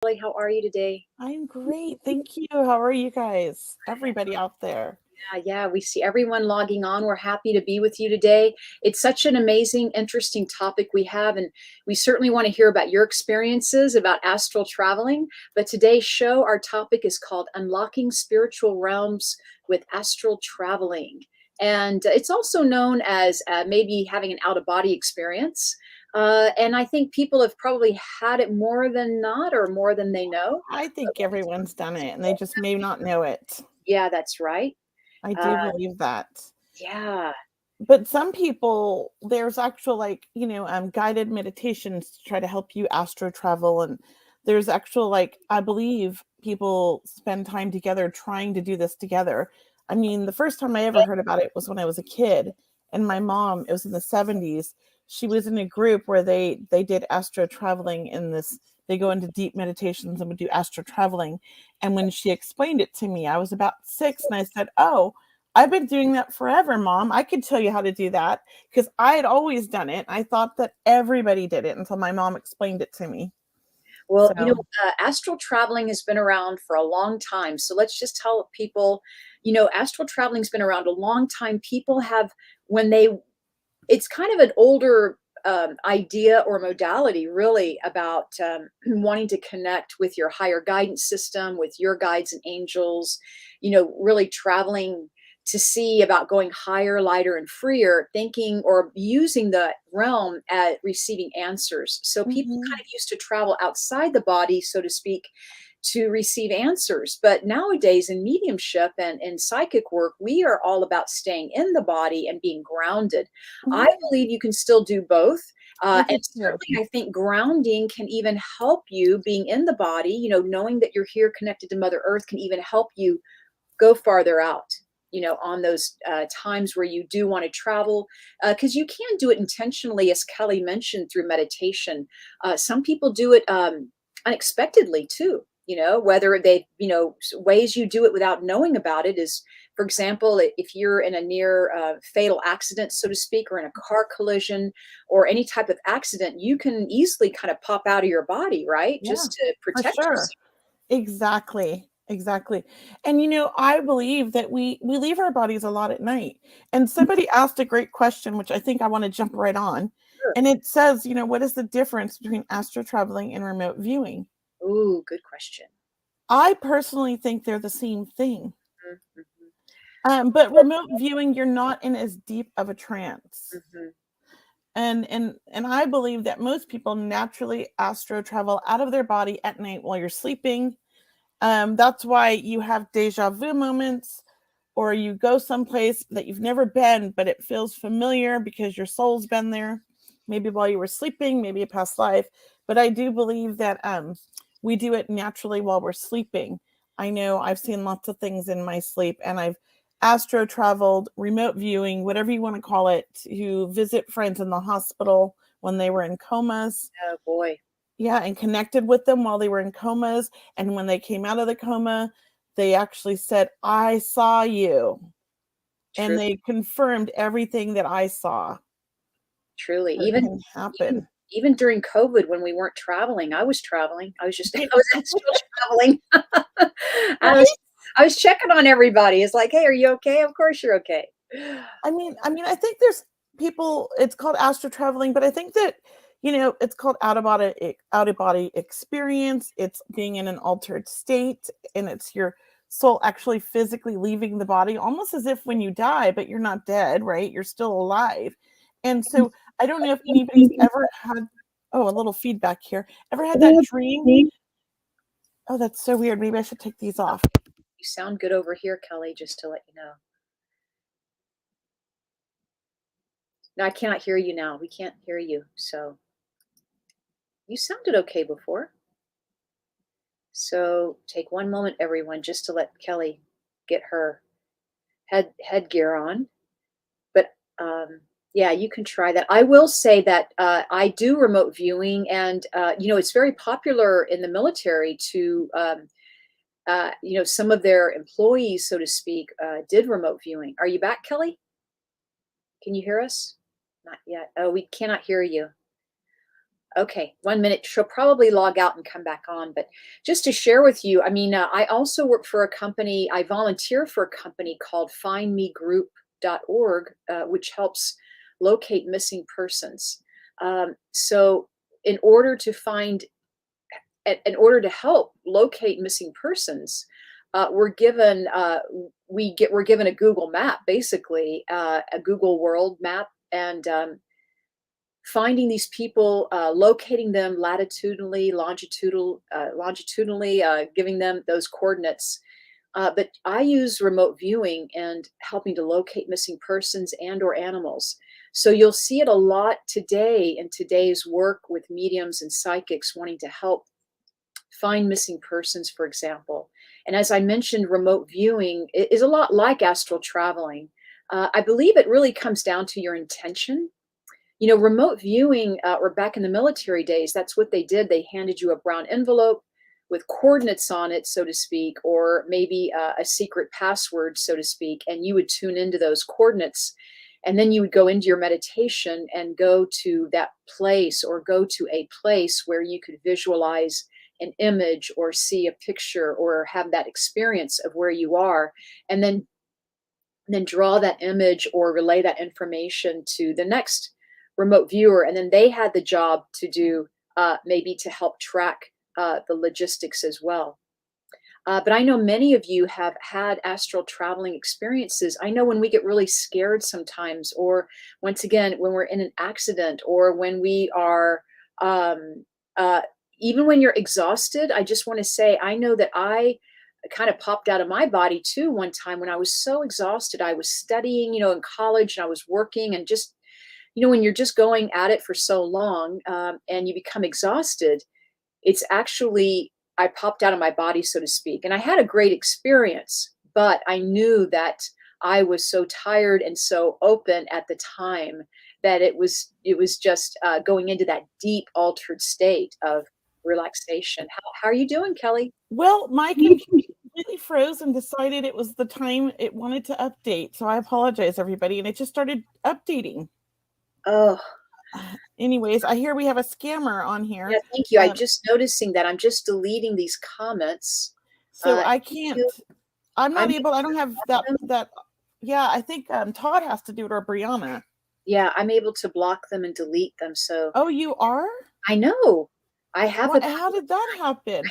Kelley. How are you today? I'm great. Thank you. How are you guys? Everybody out there. Yeah, we see everyone logging on. We're happy to be with you today. It's such an amazing, interesting topic we have, and we certainly want to hear about your experiences about astral traveling. But today's show, our topic is called Unlocking Spiritual Realms with Astral Traveling. And it's also known as maybe having an out of body experience. And I think people have probably had it more than not or more than they know. I think everyone's done it and they just may not know it. Yeah, that's right. I Uh, do believe that. yeah. But some people, there's actual guided meditations to try to help you astro travel. And there's actual I believe people spend time together trying to do this together. I mean, the first time I ever heard about it was when I was a kid, and my mom, it was in the 70s. She was in a group where they did astro traveling in this. They go into deep meditations and would do astro traveling. And when she explained it to me, I was about 6, and I said, "Oh, I've been doing that forever, Mom. I could tell you how to do that," because I had always done it. I thought that everybody did it until my mom explained it to me. Well, So, astral traveling has been around for a long time. So let's just tell people, astral traveling's been around a long time. People have, when they, it's kind of an older idea or modality, really, about wanting to connect with your higher guidance system, with your guides and angels, really traveling to see about going higher, lighter, and freer, thinking or using the realm at receiving answers. So people kind mhm. of used to travel outside the body, so to speak, to receive answers. But nowadays, in mediumship and in psychic work, we are all about staying in the body and being grounded. I Mhm. believe you can still do both. I And do too. certainly, I think grounding can even help you being in the body, knowing that you're here connected to Mother Earth can even help you go farther out, on those times where you do want to travel, because you can do it intentionally, as Kelley mentioned, through meditation. Some people do it unexpectedly too, whether they, ways you do it without knowing about it is, for example, if you're in a near fatal accident, so to speak, or in a car collision or any type of accident, you can easily kind of pop out of your body, right? Yeah, Just to for protect sure. yourself. Exactly. Exactly. And I believe that we leave our bodies a lot at night. And somebody asked a great question, which I think I want to jump right on. Sure. And it says, what is the difference between astro traveling and remote viewing? Ooh, good question. I personally think they're the same thing. Mhm, But remote viewing, you're not in as deep of a trance. mhm. And I believe that most people naturally astro travel out of their body at night while you're sleeping. That's why you have deja vu moments, or you go someplace that you've never been, but it feels familiar because your soul's been there. Maybe while you were sleeping, maybe a past life. But I do believe that we do it naturally while we're sleeping. I know I've seen lots of things in my sleep, and I've astro traveled, remote viewing, whatever you want to call it, to visit friends in the hospital when they were in comas. Oh boy, Yeah, and connected with them while they were in comas. And when they came out of the coma, they actually said, "I saw you." And true, they confirmed everything that I saw. truly. So it Even can even happen. even during COVID when we weren't traveling, I was traveling. I was just I was still traveling. I Right? was I was checking on everybody. It's like, hey, are you okay? Of course you're okay. I think there's people, it's called astro traveling, but I think that, it's called out of body experience. It's being in an altered state, and it's your soul actually physically leaving the body, almost as if when you die, but you're not dead, right? You're still alive. And so I don't know if anybody's ever had, oh, a little feedback here. Ever had that dream? Oh, that's so weird. Maybe I should take these off. You sound good over here, Kelley, just to let you know. No, I cannot hear you now. We can't hear you. So you sounded okay before. So take one moment, everyone, just to let Kelley get her headgear on. But yeah, you can try that. I will say that I do remote viewing, and it's very popular in the military to, some of their employees, so to speak, did remote viewing. Are you back, Kelley? Can you hear us? Not yet. Oh, we cannot hear you. Okay, 1 minute. She'll probably log out and come back on. But just to share with you, I mean, I also work for a company, I volunteer for a company called findmegroup.org, which helps locate missing persons. So, in order to find, in order to help locate missing persons, we're given a Google map, basically a Google World map, and finding these people, locating them latitudinally, longitudinally, giving them those coordinates. But I use remote viewing and helping to locate missing persons and or animals. So you'll see it a lot today in today's work with mediums and psychics wanting to help find missing persons, for example. And as I mentioned, remote viewing is a lot like astral traveling. I believe it really comes down to your intention. You know, remote viewing, or back in the military days, that's what they did. They handed you a brown envelope with coordinates on it, so to speak, or maybe a secret password, so to speak, and you would tune into those coordinates. And then you would go into your meditation and go to that place, or go to a place where you could visualize an image or see a picture or have that experience of where you are, and then draw that image or relay that information to the next remote viewer, and then they had the job to do, maybe to help track the logistics as well. But I know many of you have had astral traveling experiences. I know when we get really scared sometimes, or once again, when we're in an accident, or when we are, uh, even when you're exhausted, I just want to say, I know that I kind of popped out of my body too one time when I was so exhausted. I was studying, in college, and I was working, and just, when you're just going at it for so long, and you become exhausted, it's actually, I popped out of my body, so to speak. And I had a great experience, but I knew that I was so tired and so open at the time that it was just going into that deep altered state of relaxation. How are you doing, Kelley? Well, my computer completely froze and decided it was the time it wanted to update. So I apologize, everybody. And it just started updating. Oh, Anyways, I hear we have a scammer on here. yeah, thank you. I'm just noticing that I'm just deleting these comments. So Uh, I can't, I'm not able, I don't have that. Yeah, I think Todd has to do it, or Brianna. Yeah, I'm able to block them and delete them. So, Oh, you are? I know. I have How did that happen?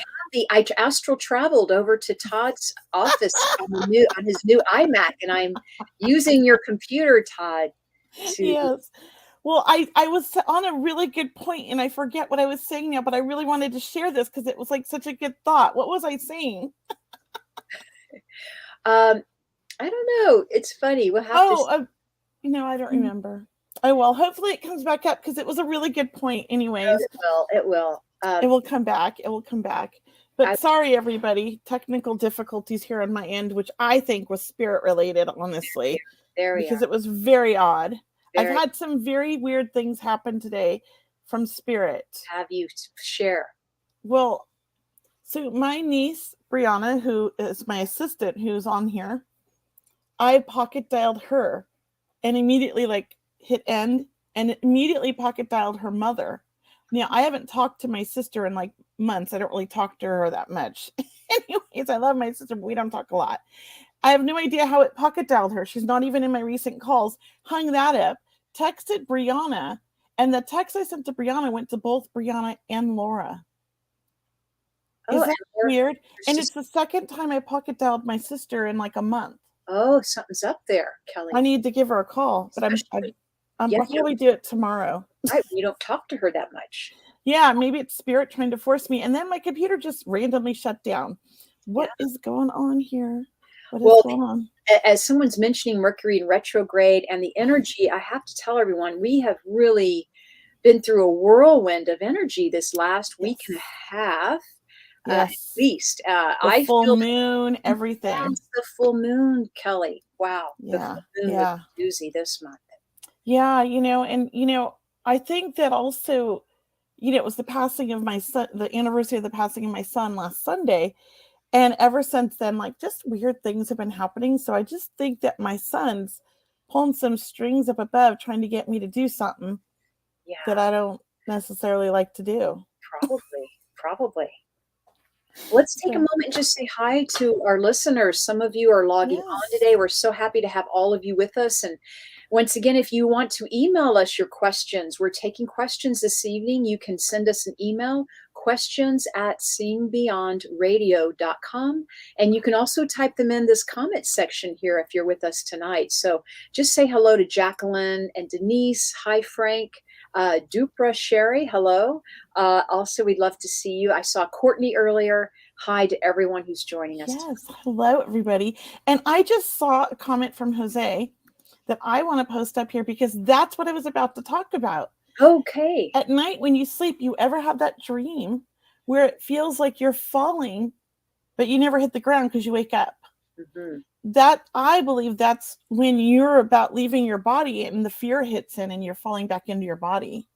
I astral traveled over to Todd's office on his new iMac, and I'm using your computer, Todd, to Yes. Well, I was on a really good point, and I forget what I was saying now, but I really wanted to share this because it was like such a good thought. What was I saying? I don't know. It's funny. We'll have to. I don't remember. Oh, well, hopefully it comes back up because it was a really good point. Anyways, It will. It will come back. It will come back. But sorry, everybody. Technical difficulties here on my end, which I think was spirit related, honestly. Because it was very odd. I've had some very weird things happen today from spirit. Have you share? Well, so my niece, Brianna, who is my assistant, who's on here, I pocket dialed her and immediately hit end and immediately pocket dialed her mother. Now, I haven't talked to my sister in months. I don't really talk to her that much. Anyways, I love my sister, but we don't talk a lot. I have no idea how it pocket dialed her. She's not even in my recent calls. Hung that up, texted Brianna, and the text I sent to Brianna went to both Brianna and Laura. Is that weird? And it's the second time I pocket dialed my sister in a month. Oh, something's up there, Kelley. I need to give her a call, but I'm probably do it tomorrow. You don't talk to her that much. Yeah, maybe it's spirit trying to force me. And then my computer just randomly shut down. What is going on here? What is going on? As someone's mentioning Mercury in retrograde and the energy, I have to tell everyone, we have really been through a whirlwind of energy this last week and a half. At least. The full moon, everything. That's the full moon, Kelley. Wow. Yeah. The full moon was a doozy this month. Yeah, I think that also, it was the passing of my son, the anniversary of the passing of my son last Sunday. And ever since then, just weird things have been happening. So I just think that my son's pulling some strings up above, trying to get me to do something that I don't necessarily like to do. Probably. Let's take a So, moment and just say hi to our listeners. Some of you are logging on yes. today. We're so happy to have all of you with us. And once again, if you want to email us your questions, we're taking questions this evening. You can send us an email, questions@seeingbeyondradio.com. And you can also type them in this comment section here if you're with us tonight. So just say hello to Jacqueline and Denise. Hi, Frank. Dupra Sherry, hello. Also, we'd love to see you. I saw Courtney earlier. Hi to everyone who's joining us tonight. Yes. Hello, everybody. And I just saw a comment from Jose that I want to post up here because that's what I was about to talk about. Okay. At night when you sleep, you ever have that dream where it feels like you're falling, but you never hit the ground because you wake up? Mm-hmm. That, I believe, that's when you're about leaving your body and the fear hits in and you're falling back into your body.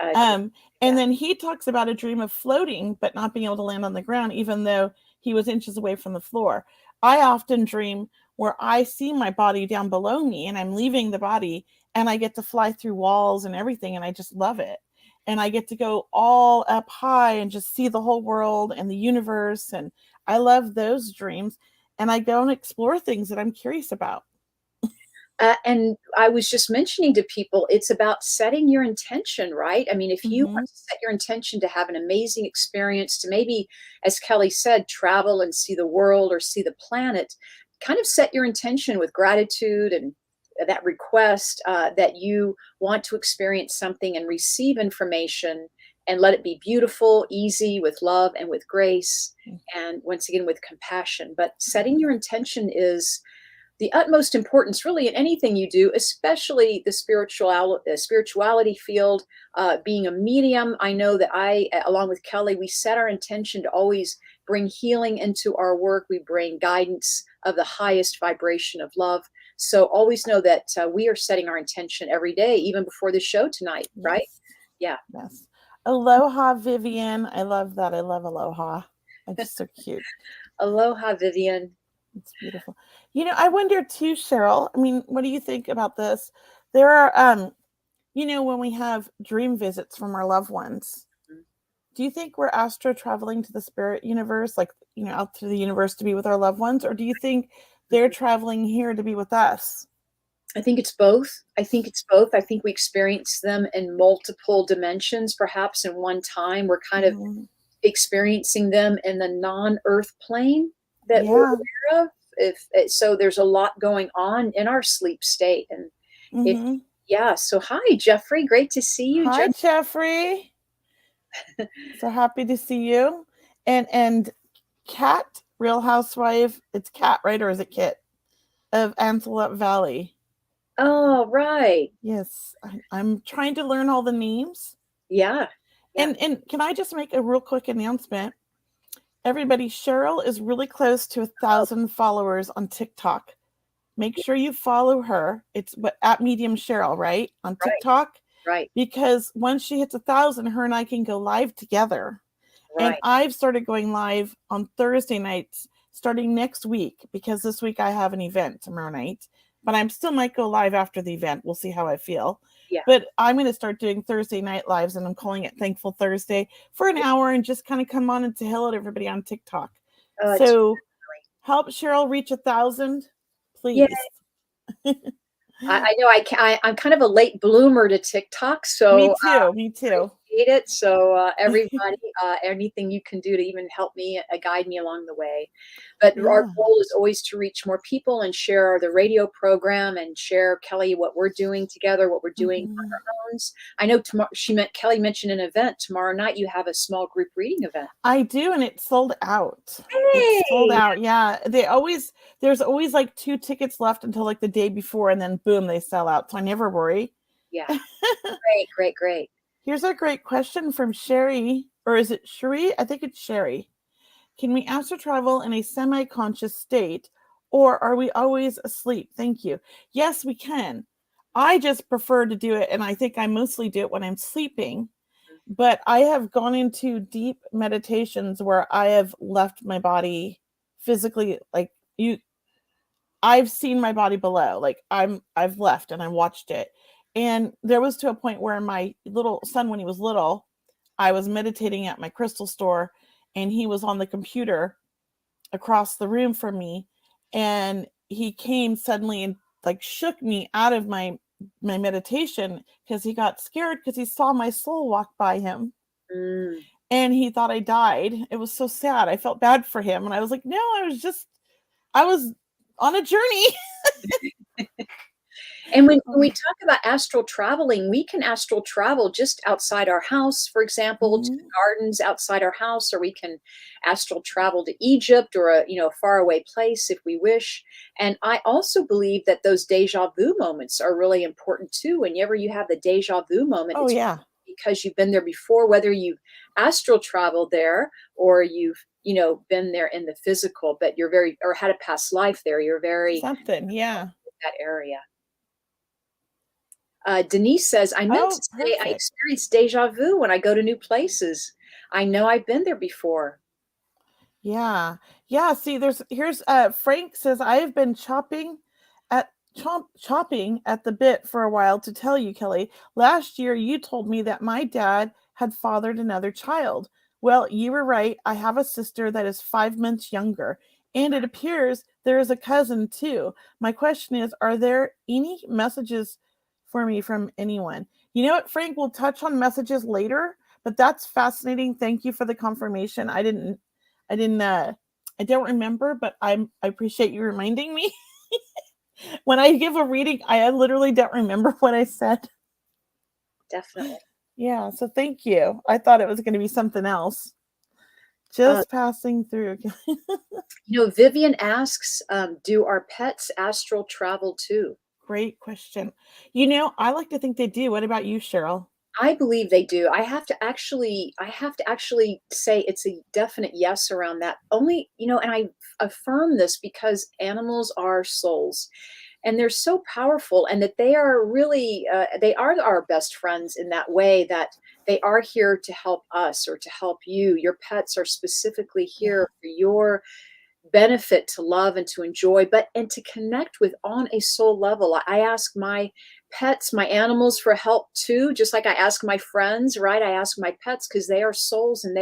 And then he talks about a dream of floating but not being able to land on the ground even though he was inches away from the floor. I often dream where I see my body down below me and I'm leaving the body and I get to fly through walls and everything, and I just love it. And I get to go all up high and just see the whole world and the universe, and I love those dreams. And I go and explore things that I'm curious about. And I was just mentioning to people, it's about setting your intention, right? I mean, if you Mm-hmm. want to set your intention to have an amazing experience, to maybe, as Kelley said, travel and see the world or see the planet, kind of set your intention with gratitude and that request that you want to experience something and receive information, and let it be beautiful, easy, with love and with grace, and once again with compassion. But setting your intention is the utmost importance really in anything you do, especially the spirituality field. Being a medium, I know that I, along with Kelley, we set our intention to always bring healing into our work. We bring guidance of the highest vibration of love. So always know that we are setting our intention every day, even before the show tonight, right? Yes. Yeah. Yes. Aloha, Vivian. I love that. I love aloha. It's just so cute. Aloha, Vivian. It's beautiful. I wonder too, Cheryl. I mean, what do you think about this? There are, when we have dream visits from our loved ones, do you think we're astro traveling to the spirit universe, like, out to the universe to be with our loved ones? Or do you think they're traveling here to be with us? I think it's both. I think we experience them in multiple dimensions, perhaps in one time. We're kind of experiencing them in the non-earth plane that we're Yeah. aware of. So there's a lot going on in our sleep state. And so hi, Jeffrey. Great to see you. Hi, Jeffrey. So happy to see you. And Kat, Real Housewife, it's Kat, right? Or is it Kit? Of Antelope Valley. Oh, right. Yes. I'm trying to learn all the names. Yeah. And can I just make a real quick announcement? Everybody, Cheryl is really close to 1,000 followers on TikTok. Make sure you follow her. It's at Medium Cheryl, right? On TikTok. Right. Because once she hits 1,000, her and I can go live together. Right. And I've started going live on Thursday nights starting next week, because this week I have an event tomorrow night, but I still might go live after the event. We'll see how I feel. Yeah. But I'm going to start doing Thursday night lives, and I'm calling it Thankful Thursday, for an hour, and just kind of come on and say hello to everybody on TikTok. So help Cheryl reach 1,000, please. Yeah. I know I'm kind of a late bloomer to TikTok, so me too. It. So everybody, anything you can do to even help me, guide me along the way. But our goal is always to reach more people and share the radio program and share, Kelley, what we're doing together, what we're doing on our own. I know Kelley mentioned an event tomorrow night. You have a small group reading event. I do, and it's sold out. Hey! It's sold out. Yeah, there's always like 2 tickets left until like the day before, and then boom, they sell out. So I never worry. Yeah. Great. Here's a great question from Sherry, or is it Sherry? I think it's Sherry. Can we astral travel in a semi-conscious state, or are we always asleep? Thank you. Yes, we can. I just prefer to do it, and I think I mostly do it when I'm sleeping. But I have gone into deep meditations where I have left my body physically, like I've seen my body below, like I've left and I watched it. And there was to a point where my little son, when he was little, I was meditating at my crystal store, and he was on the computer across the room from me, and he came suddenly and like shook me out of my meditation because he got scared because he saw my soul walk by him. Mm. And he thought I died. It was so sad. I felt bad for him, and I was like, no, I was on a journey. And when we talk about astral traveling, we can astral travel just outside our house, for example, to the Mhm. gardens outside our house, or we can astral travel to Egypt or a faraway place if we wish. And I also believe that those deja vu moments are really important too. Whenever you have the deja vu moment, Oh it's yeah, because you've been there before, whether you've astral traveled there or you've been there in the physical, but you're very or had a past life there. You're very something. Yeah. that area. Denise says, I meant Oh, to say I perfect. experience deja vu when I go to new places. I know I've been there before. Yeah. Yeah, see here's Frank says I have been chopping at the bit for a while to tell you, Kelley. Last year you told me that my dad had fathered another child. Well, you were right. I have a sister that is 5 months younger, and it appears there is a cousin too. My question is, are there any messages for me from anyone? You know what, Frank, we'll touch on messages later, but that's fascinating. Thank you for the confirmation. I don't remember, but I appreciate you reminding me. When I give a reading, I literally don't remember what I said. Definitely. Yeah, so thank you. I thought it was going to be something else. Uh, Just passing through. Vivian asks, do our pets astral travel too? Great question. I like to think they do. What about you, Cheryl? I believe they do. I have to actually say it's a definite yes around that. Only, and I affirm this because animals are souls and they're so powerful, and that they are really they are our best friends in that way, that they are here to help us or to help you. Your pets are specifically Yeah. here for your benefit, to love and to enjoy, but and to connect with on a soul level. I ask my pets, my animals for help too, just like I ask my friends, right? I ask my pets because they are souls, and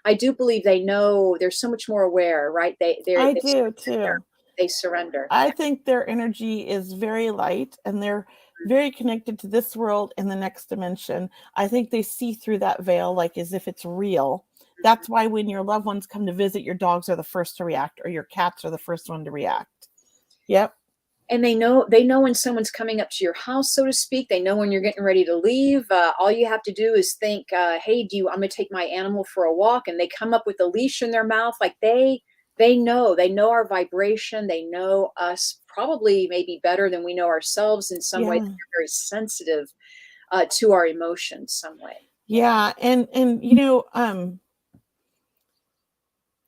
I do believe they know. They're so much more aware, right? I They do surrender. too. They surrender. I think their energy is very light, and they're very connected to this world and the next dimension. I think they see through that veil like as if it's real. That's why when your loved ones come to visit, your dogs are the first to react, or your cats are the first one to react. Yep. And they know when someone's coming up to your house, so to speak. They know when you're getting ready to leave. All you have to do is think, hey, I'm going to take my animal for a walk, and they come up with a leash in their mouth. Like they know our vibration. They know us probably maybe better than we know ourselves in some way. Yeah. They're very sensitive to our emotions some way. Yeah. And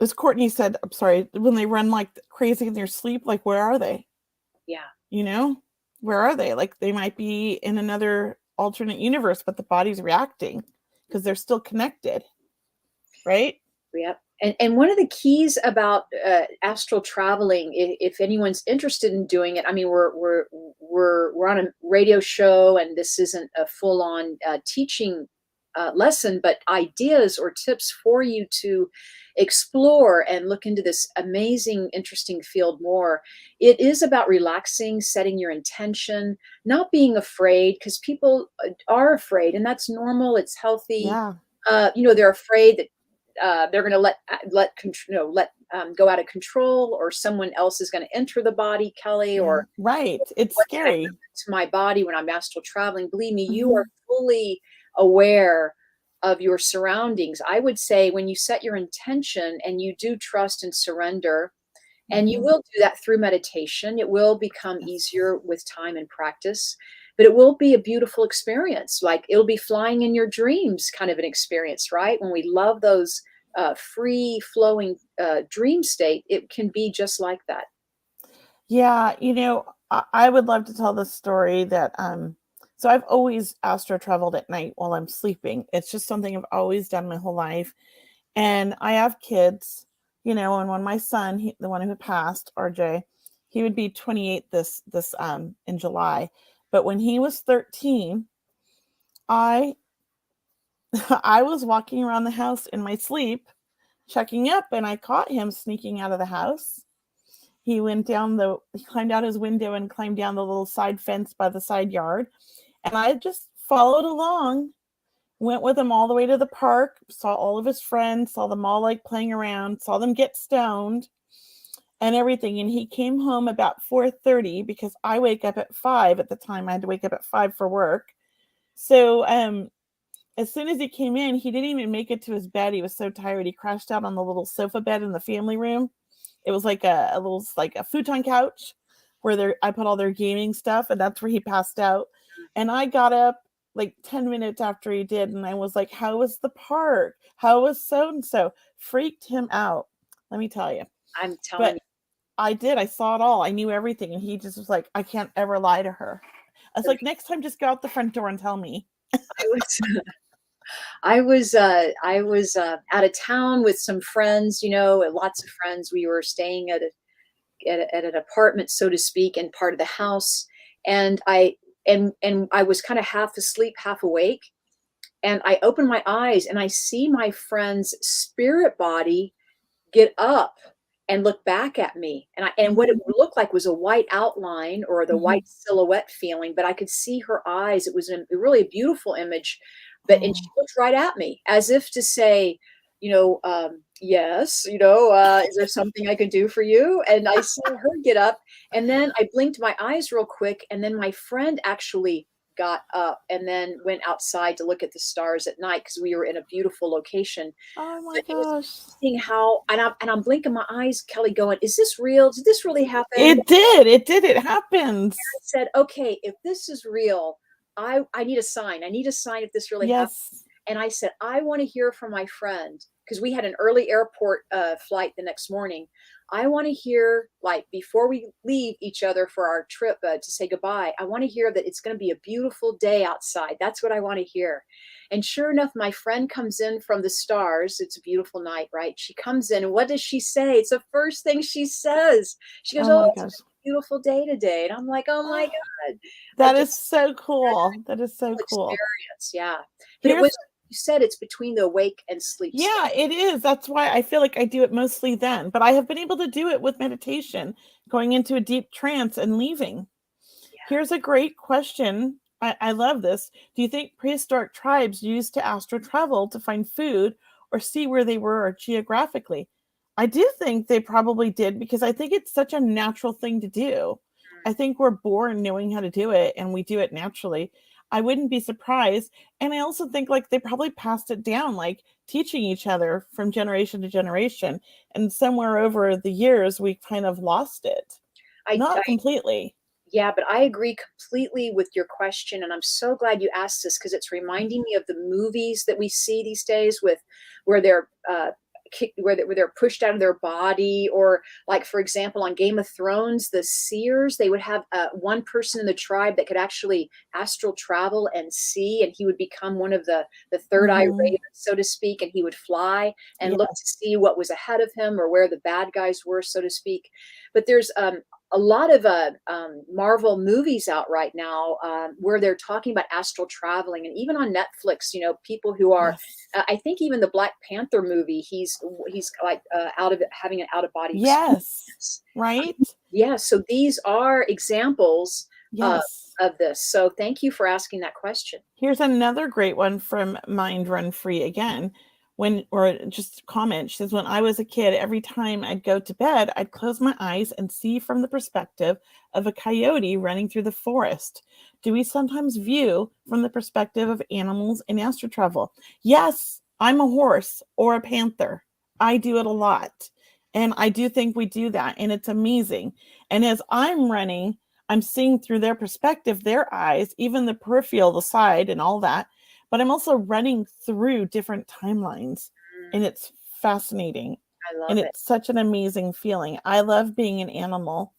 as Courtney said, I'm sorry, when they run like crazy in their sleep, like where are they? Yeah. You know? Where are they? Like they might be in another alternate universe, but the body's reacting because they're still connected, right? Yep. And one of the keys about astral traveling, if anyone's interested in doing it, I mean, we're on a radio show, and this isn't a full on teaching lesson, but ideas or tips for you to explore and look into this amazing, interesting field more. It is about relaxing, setting your intention, not being afraid, because people are afraid, and that's normal. It's healthy. Yeah. They're afraid that they're going to let go out of control, or someone else is going to enter the body, Kelley, Yeah. or Right. It's what can I scary. do to my body when I'm astral traveling? Believe me, you are Mhm. fully aware of your surroundings. I would say when you set your intention and you do trust and surrender, and you Mhm. will do that through meditation. It will become Yes. easier with time and practice, but it will be a beautiful experience. Like it'll be flying in your dreams kind of an experience, right? When we love those free flowing dream state, it can be just like that. Yeah, I would love to tell this story that so I've always astro traveled at night while I'm sleeping. It's just something I've always done my whole life. And I have kids, and when my son, the one who passed, RJ, he would be 28 this in July. But when he was 13, I I was walking around the house in my sleep, checking up, and I caught him sneaking out of the house. He climbed out his window and climbed down the little side fence by the side yard. And I just followed along, went with him all the way to the park, saw all of his friends, saw them all like playing around, saw them get stoned and everything. And he came home about 4:30 because I wake up at 5 at the time. I had to wake up at 5 for work. So as soon as he came in, he didn't even make it to his bed. He was so tired. He crashed out on the little sofa bed in the family room. It was like a little, like a futon couch where I put all their gaming stuff, and that's where he passed out. And I got up like 10 minutes after he did, and I was like, how was the park? How was so-and-so? Freaked him out, let me tell you. I'm telling you. I did. I saw it all. I knew everything. And he just was like, I can't ever lie to her. I was like, next time, just go out the front door and tell me. I was out of town with some friends, lots of friends. We were staying at an apartment, so to speak, in part of the house. And I was kind of half asleep, half awake. And I open my eyes and I see my friend's spirit body get up and look back at me. And what it looked like was a white outline or the white silhouette feeling, but I could see her eyes. It was really a beautiful image. And she looked right at me as if to say, yes, is there something I can do for you? And I saw her get up, and then I blinked my eyes real quick. And then my friend actually got up and then went outside to look at the stars at night because we were in a beautiful location. Oh my gosh. Seeing how, and I'm blinking my eyes, Kelley, going, is this real? Did this really happen? It did. It happens. And I said, okay, if this is real, I need a sign. I need a sign if this really happens. And I said, I want to hear from my friend, because we had an early airport flight the next morning. I want to hear, like, before we leave each other for our trip to say goodbye, I want to hear that it's going to be a beautiful day outside. That's what I want to hear. And sure enough, my friend comes in from the stars. It's a beautiful night, right? She comes in, and what does she say? It's the first thing she says. She goes, oh, it's a beautiful day today. And I'm like, oh my God. That is so cool. That is so cool. Experience, yeah. But it was, you said, it's between the awake and sleep state. Yeah, it is. That's why I feel like I do it mostly then. But I have been able to do it with meditation, going into a deep trance and leaving. Yeah. Here's a great question. I love this. Do you think prehistoric tribes used to astral travel to find food or see where they were geographically? I do think they probably did, because I think it's such a natural thing to do. I think we're born knowing how to do it, and we do it naturally. I wouldn't be surprised. And I also think like they probably passed it down, like teaching each other from generation to generation. And somewhere over the years, we kind of lost it. Not completely. Yeah, but I agree completely with your question. And I'm so glad you asked this, because it's reminding me of the movies that we see these days where they're where they're pushed out of their body, or like, for example, on Game of Thrones, the seers, they would have one person in the tribe that could actually astral travel and see, and he would become one of the third eye ravens, so to speak, and he would fly and look to see what was ahead of him or where the bad guys were, so to speak. But there's a lot of Marvel movies out right now where they're talking about astral traveling, and even on Netflix, people who are, I think even the Black Panther movie, he's like having an out of body experience. Right. Yeah. So these are examples of this. So thank you for asking that question. Here's another great one from Mind Run Free again. Just comment. She says, when I was a kid, every time I'd go to bed, I'd close my eyes and see from the perspective of a coyote running through the forest. Do we sometimes view from the perspective of animals in astral travel? Yes, I'm a horse or a panther. I do it a lot. And I do think we do that. And it's amazing. And as I'm running, I'm seeing through their perspective, their eyes, even the peripheral, the side and all that. But I'm also running through different timelines, and it's fascinating. I love it. And it's such an amazing feeling. I love being an animal.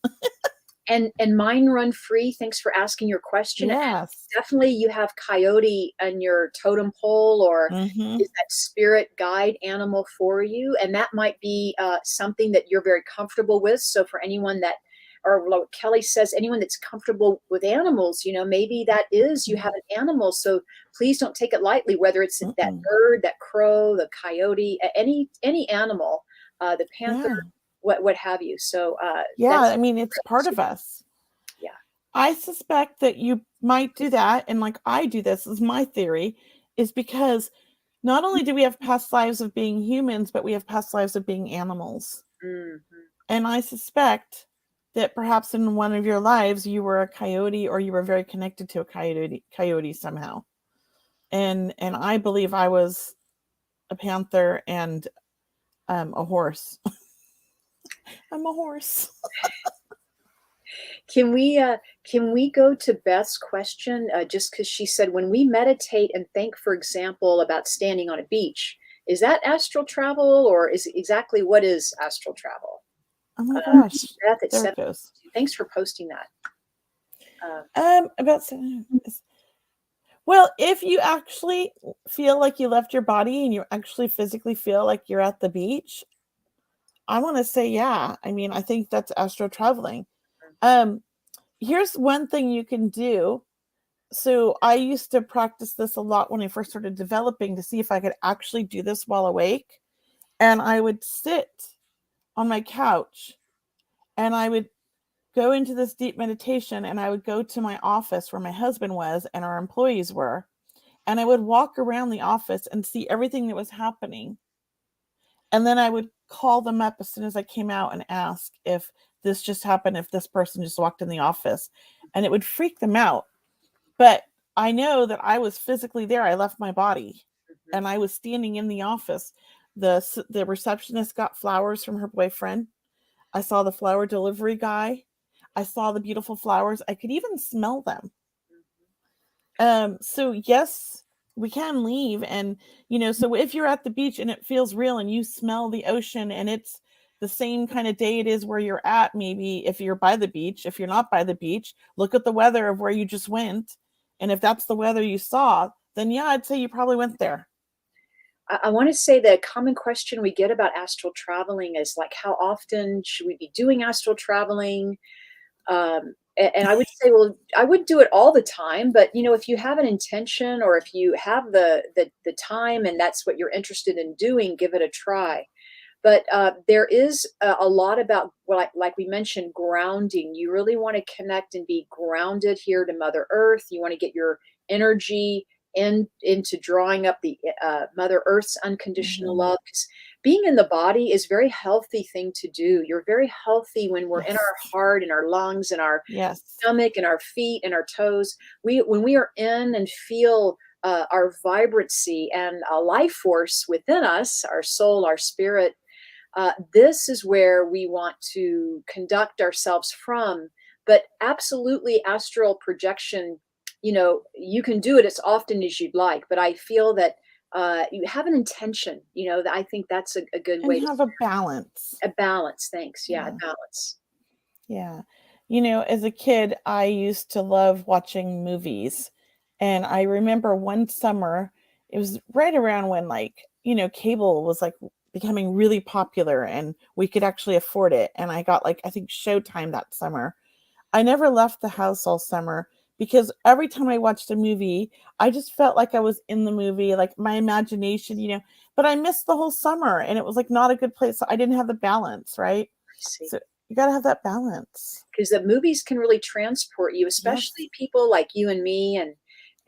And Mind Run Free, thanks for asking your question. Yes. Definitely you have coyote on your totem pole, or is that spirit guide animal for you? And that might be something that you're very comfortable with. So for anyone that or like Kelley says, anyone that's comfortable with animals, maybe that is, you have an animal. So please don't take it lightly, whether it's that bird, that crow, the coyote, any animal, the panther, Yeah. what have you. So Yeah, that's I mean, it's part of us. yeah. I suspect that you might do that, and like I do this, is my theory, is because not only do we have past lives of being humans, but we have past lives of being animals. Mm-hmm. And I suspect that perhaps in one of your lives you were a coyote, or you were very connected to a coyote somehow. And I believe I was a panther and a horse. I'm a horse. Can we go to Beth's question? Just because she said, when we meditate and think, for example, about standing on a beach, is that astral travel, or is exactly what is astral travel? Oh my gosh. Beth, it's There it goes. Thanks for posting that. About well, if you actually feel like you left your body and you actually physically feel like you're at the beach, I want to say, yeah. I mean, I think that's astral traveling. Here's one thing you can do. So I used to practice this a lot when I first started developing, to see if I could actually do this while awake. And I would sit on my couch and I would go into this deep meditation, and I would go to my office where my husband was and our employees were. And I would walk around the office and see everything that was happening. And then I would call them up as soon as I came out and ask if this just happened, if this person just walked in the office. And it would freak them out. But I know that I was physically there. I left my body and I was standing in the office. The receptionist got flowers from her boyfriend. I saw the flower delivery guy. I saw the beautiful flowers. I could even smell them. So yes, we can leave. And, so if you're at the beach and it feels real and you smell the ocean and it's the same kind of day it is where you're at, maybe if you're by the beach, if you're not by the beach, look at the weather of where you just went. And if that's the weather you saw, then yeah, I'd say you probably went there. I want to say the common question we get about astral traveling is like, how often should we be doing astral traveling? And I would say, well, I would do it all the time, but if you have an intention, or if you have the time and that's what you're interested in doing, give it a try. But there is a lot about, well, like we mentioned, grounding. You really want to connect and be grounded here to Mother Earth. You want to get your energy into drawing up the Mother Earth's unconditional love. 'Cause being in the body is a very healthy thing to do. You're very healthy when we're in our heart and our lungs and our Yes. stomach and our feet and our toes. When we are in and feel our vibrancy and a life force within us, our soul, our spirit, this is where we want to conduct ourselves from. But absolutely, astral projection, you can do it as often as you'd like. But I feel that you have an intention, that I think that's a good way And to have a balance. a balance. Thanks. Yeah, a Yeah. balance. Yeah. As a kid, I used to love watching movies. And I remember one summer, it was right around when cable was becoming really popular and we could actually afford it. And I got I think Showtime that summer. I never left the house all summer because every time I watched a movie, I just felt like I was in the movie, like my imagination, but I missed the whole summer and it was not a good place. So I didn't have the balance, right? I see. So you got to have that balance. Because the movies can really transport you, especially Yes. people like you and me, and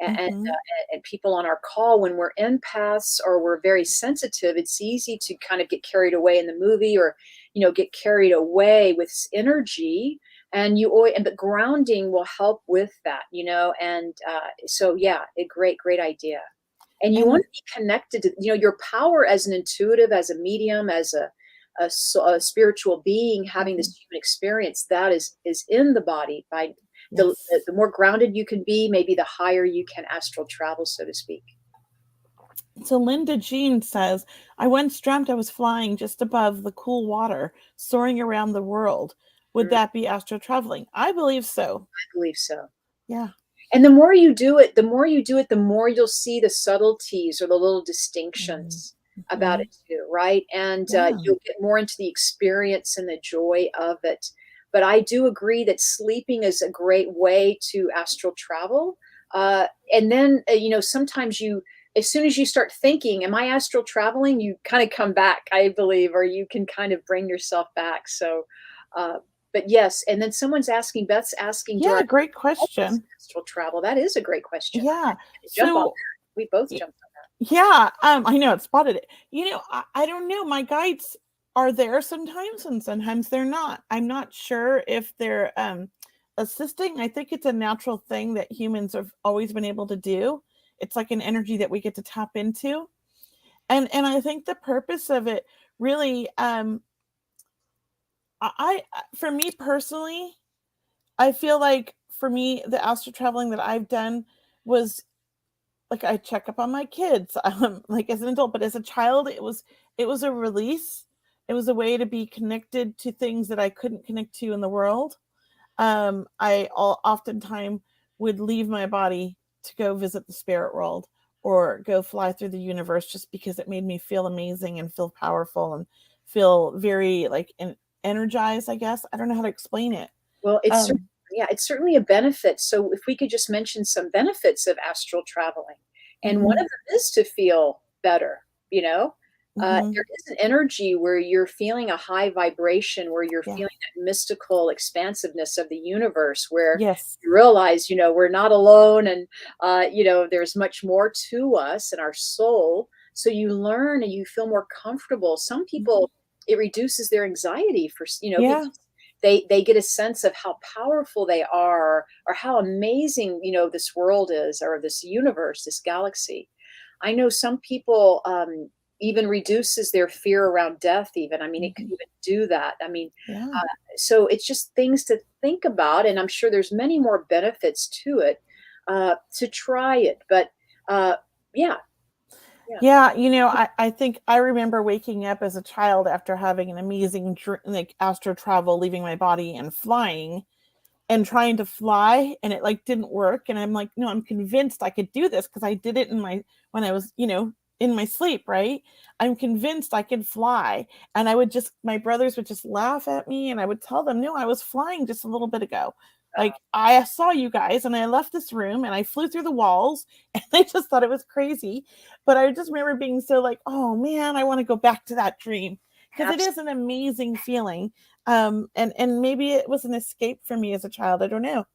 Mm-hmm. and people on our call. When we're empaths or we're very sensitive, it's easy to kind of get carried away in the movie, or get carried away with energy. And but grounding will help with that, and so yeah, a great idea. And you want And to be connected to your power as an intuitive, as a medium, as a spiritual being having mhm. this human experience, that is in the body. By Yes. the more grounded you can be, maybe the higher you can astral travel, so to speak. So Linda Jean says, I once dreamt I was flying just above the cool water, soaring around the world. Would I that be astral traveling? I believe so. believe so. Yeah. And the more you do it, the more you'll see the subtleties or the little distinctions about Mm-hmm. it too, right? And Yeah. you'll get more into the experience and the joy of it. but I do agree that sleeping is a great way to astral travel. And then, sometimes as soon as you start thinking, am I astral traveling? You kind of come back, I believe, or you can kind of bring yourself back. So, uh, but yes. And then Beth's asking, do Yeah, I great always question. astral travel? That is a great question. I Yeah. didn't jump on So that. We both y- jumped on yeah, I know it spotted it. I don't know. My guides are there sometimes and sometimes they're not. I'm not sure if they're assisting. I think it's a natural thing that humans have always been able to do. It's like an energy that we get to tap into. And I think the purpose of it really for me personally, I feel like for me the astral traveling that I've done was like I check up on my kids like as an adult, but as a child it was a release. It was a way to be connected to things that I couldn't connect to in the world. Oftentimes would leave my body to go visit the spirit world or go fly through the universe just because it made me feel amazing and feel powerful and feel very like energized, I guess. I don't know how to explain it. Well, Um, yeah, it's certainly a benefit. So if we could just mention some benefits of astral traveling, and one mhm, of them is to feel better. You know, mhm, there is an energy where you're feeling a high vibration, where you're yeah. feeling that mystical expansiveness of the universe, where Yes. you realize, we're not alone, and there's much more to us and our soul. So you learn and you feel more comfortable. Some Mhm. people, it reduces their anxiety because Yeah. they get a sense of how powerful they are, or how amazing this world is, or this universe, this galaxy. I know some people, even reduces their fear around death. Even, I mean, it could Mhm. even do that. I mean, Yeah. uh, so it's just things to think about, and I'm sure there's many more benefits to it, to try it. But yeah, yeah. Yeah, I think I remember waking up as a child after having an amazing like astral travel, leaving my body and flying and trying to fly, and it like didn't work. And I'm like, no, I'm convinced I could do this because I did it when I was, in my sleep, right? I'm convinced I could fly. And my brothers would just laugh at me and I would tell them, no, I was flying just a little bit ago. Like I saw you guys and I left this room and I flew through the walls and they just thought it was crazy. But I just remember being so like, oh man, I want to go back to that dream because it is Absolutely. an amazing feeling. And maybe it was an escape for me as a child. I don't know,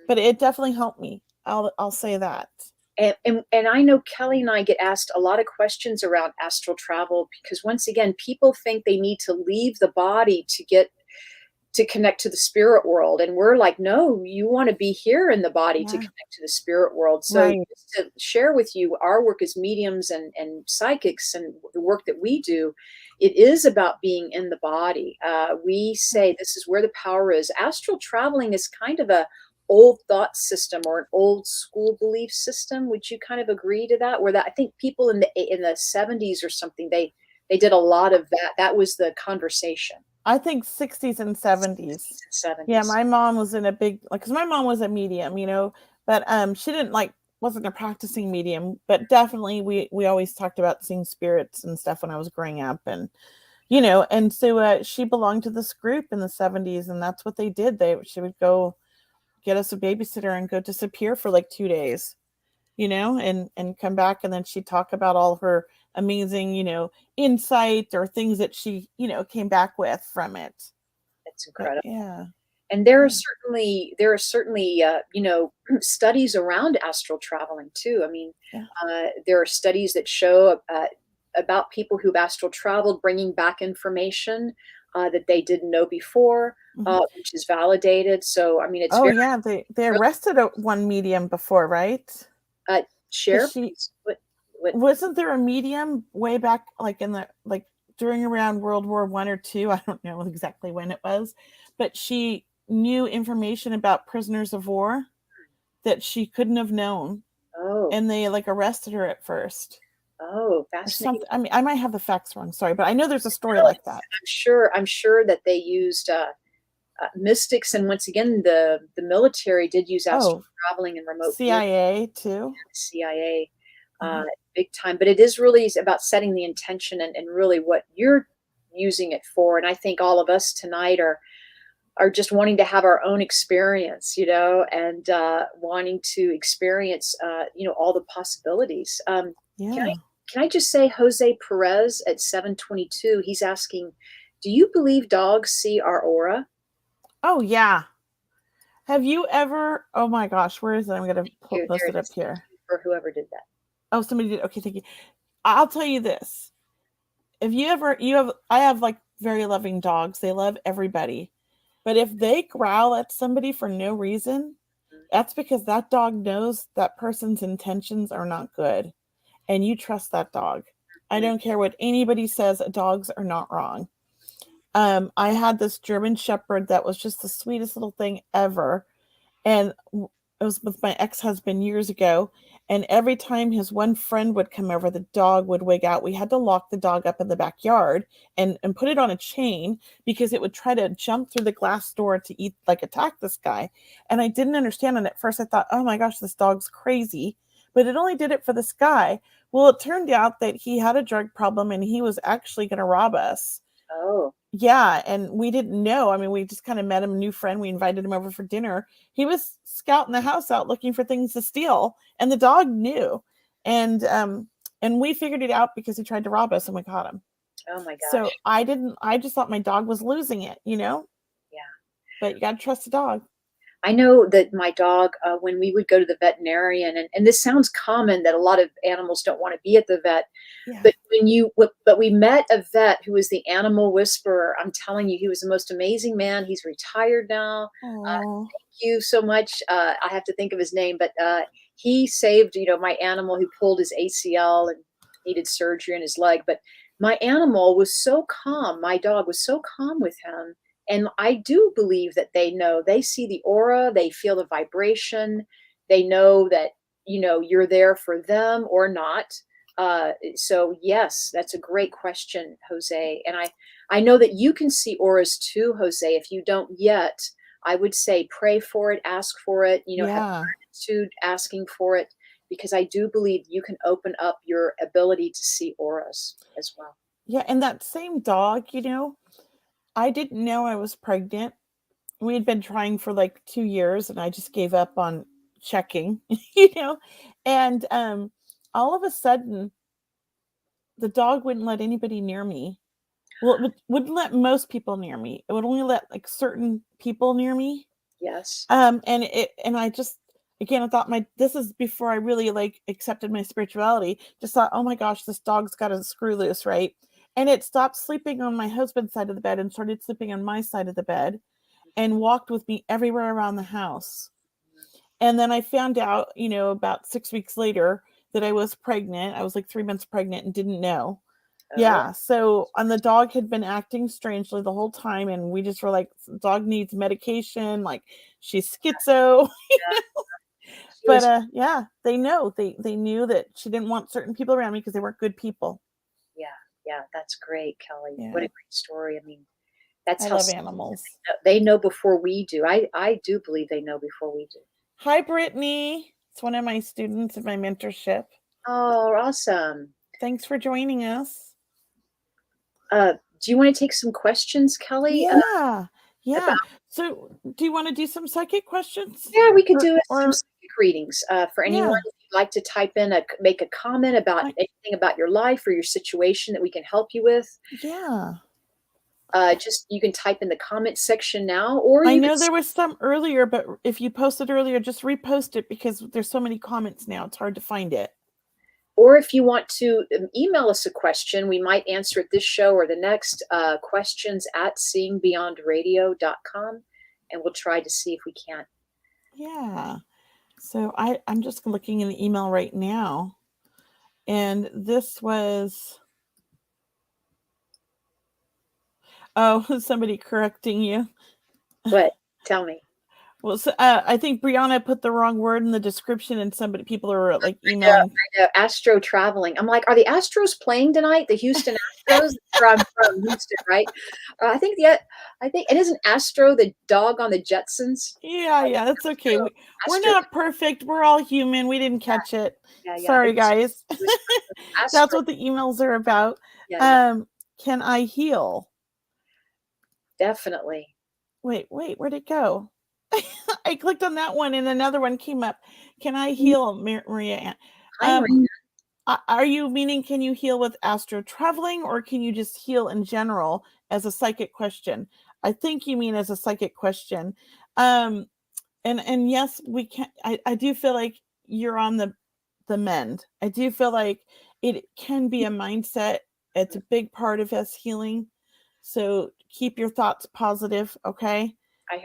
but it definitely helped me. I'll say that. And I know Kelley and I get asked a lot of questions around astral travel, because once again, people think they need to leave the body to connect to the spirit world, and we're like, no, you want to be here in the body to Yeah. connect to the spirit world. So Right. just to share with you, our work as mediums and psychics, and the work that we do, it is about being in the body. We say this is where the power is. Astral traveling is kind of a old thought system, or an old school belief system. Would you kind of agree to that? Where that, I think people in the 70s or something, they did a lot of that. That was the conversation. I think 60s and 70s. 60s and Yeah, 70s. my mom was in a big like cuz my mom was a medium, but she didn't like wasn't a practicing medium, but definitely we always talked about seeing spirits and stuff when I was growing up and so she belonged to this group in the 70s and that's what they did. She would go get us a babysitter and go disappear for like 2 days. And come back and then she'd talk about all her amazing, insight or things that she, came back with from it. It's But incredible. yeah. And Yeah. there are certainly studies around astral traveling too. I mean, Yeah. there are studies that show about people who've astral traveled, bringing back information that they didn't know before, Mhm. which is validated. So I mean, it's Oh very yeah, they really, arrested one medium before, right? Because share, she please. What wasn't there a medium way back like in the like during around World War I or II? I don't know exactly when it was, but she knew information about prisoners of war that she couldn't have known, oh, and they like arrested her at first oh, or fascinating. something. I mean, I might have the facts wrong, sorry, but I know there's a story No, like that. I'm sure that they used mystics, and once again, the military did use astral Oh, traveling and remote viewing. CIA too. CIA, Uh-huh. big time. But it is really about setting the intention, and really what you're using it for. And I think all of us tonight are are just wanting to have our own experience, and wanting to experience, all the possibilities. Yeah. Can I just say Jose Perez at 722? He's asking, do you believe dogs see our aura? Oh yeah. Have you ever? Oh my gosh, where is it? I'm gonna Here, post there it it up is. Thank here. you for whoever did that. Oh, somebody did. Okay, thank you. I'll tell you this. If you have, I have like very loving dogs. They love everybody. But if they growl at somebody for no reason, that's because that dog knows that person's intentions are not good. And you trust that dog. I Mhm. don't care what anybody says, dogs are not wrong. I had this German Shepherd that was just the sweetest little thing ever. And it was with my ex-husband years ago, and every time his one friend would come over, the dog would wig out. We had to lock the dog up in the backyard and put it on a chain because it would try to jump through the glass door to attack this guy. And I didn't understand, and at first I thought, oh my gosh, this dog's crazy, but it only did it for this guy. Well, it turned out that he had a drug problem and he was actually going to rob us. Oh, Yeah, and we didn't know. I mean, we just kind of met him, a new friend. We invited him over for dinner. He was scouting the house out looking for things to steal, and the dog knew. And we figured it out because he tried to rob us and we caught him. oh my So gosh. I just thought my dog was losing it, you know? Yeah. But you got to trust the dog. I know that my dog, when we would go to the veterinarian, and this sounds common that a lot of animals don't want to be at the vet, Yeah. but but we met a vet who was the animal whisperer. I'm telling you, he was the most amazing man. He's retired now. Oh, Thank you so much. I have to think of his name, but he saved, my animal who pulled his ACL and needed surgery in his leg. But my animal was so calm. My dog was so calm with him. And I do believe that they know, they see the aura, they feel the vibration, they know that, you're there for them or not. So yes, that's a great question, Jose. And I know that you can see auras too, Jose. If you don't yet, I would say pray for it, ask for it, have yeah. gratitude asking for it, because I do believe you can open up your ability to see auras as well. Yeah. And that same dog, I didn't know I was pregnant. We had been trying for like 2 years and I just gave up on checking, you know, and all of a sudden the dog wouldn't let anybody near me. Well, wouldn't let most people near me. It would only let like certain people near me. Yes. And I just, again, I thought, this is before I really like accepted my spirituality. Just thought, oh my gosh, this dog's got a screw loose, right? And it stopped sleeping on my husband's side of the bed and started sleeping on my side of the bed and walked with me everywhere around the house. And then I found out, about 6 weeks later that I was pregnant. I was like 3 months pregnant and didn't know. Oh, Yeah. So, and the dog had been acting strangely the whole time. And we just were like, dog needs medication. Like she's schizo. yeah. She But was, yeah, they know. They knew that she didn't want certain people around me because they weren't good people. yeah, yeah. That's great, Kelly. What a Yeah. great story. I mean, that's I how love animals. they know before we do. I do believe they know before we do. Hi, Brittany. It's one of my students in my mentorship. Oh, awesome. Thanks for joining us. Do you want to take some questions, Kelly? Yeah. Yeah. About So, do you want to do some psychic questions? Yeah, we could do some Or psychic readings for anyone. yeah. If you'd like to type in make a comment about I, anything about your life or your situation that we can help you with. yeah. Just you can type in the comment section now, or I you could know there was some earlier, but if you posted earlier, just repost it because there's so many comments now. It's hard to find it. or if you want to email us a question, we might answer it this show or the next. Questions at seeingbeyondradio.com, and we'll try to see if we can. Yeah. So I'm just looking in the email right now. And this was, oh, somebody correcting you. What? Tell me. Well, so, I think Brianna put the wrong word in the description, and people are like I know, emailing. I know. Astro traveling. I'm like, are the Astros playing tonight? The Houston Astros? Where I'm from, Houston, right? I think it isn't Astro the dog on the Jetsons. Yeah, that's okay. We're Astro. not perfect. We're all human. We didn't catch it. Yeah. Sorry, guys. It was That's Astro. what the emails are about. Yeah, Can I heal? definitely. wait, where'd it go? I clicked on that one and another one came up. Can I heal, Maria Ann? Hi, Maria. Are you meaning can you heal with astro traveling, or can you just heal in general as a psychic question? I think you mean as a psychic question. Um, and yes, we can. I do feel like you're on the mend. I do feel like it can be a mindset. It's a big part of us healing. So keep your thoughts positive, okay?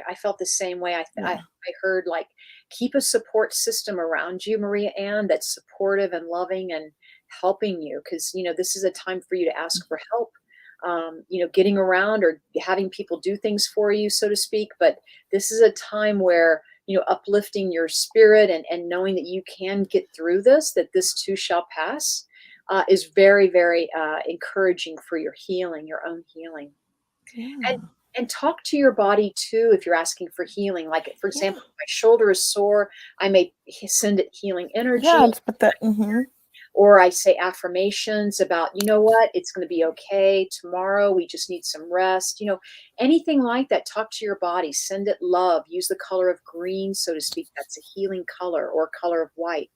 I felt the same way. Yeah. I heard like keep a support system around you, Maria Ann, that's supportive and loving and helping you because this is a time for you to ask for help. Getting around or having people do things for you, so to speak. But this is a time where uplifting your spirit and knowing that you can get through this, that this too shall pass, is very, very encouraging for your healing, your own healing. And Yeah. and talk to your body too if you're asking for healing. Like, for Yeah. example, if my shoulder is sore, I may send it healing Yeah, energy, it's but that or I say affirmations about, you know what, it's going to be okay. Tomorrow, we just need some rest. Anything like that. Talk to your body, send it love, use the color of green, so to speak. That's a healing color, or color of white.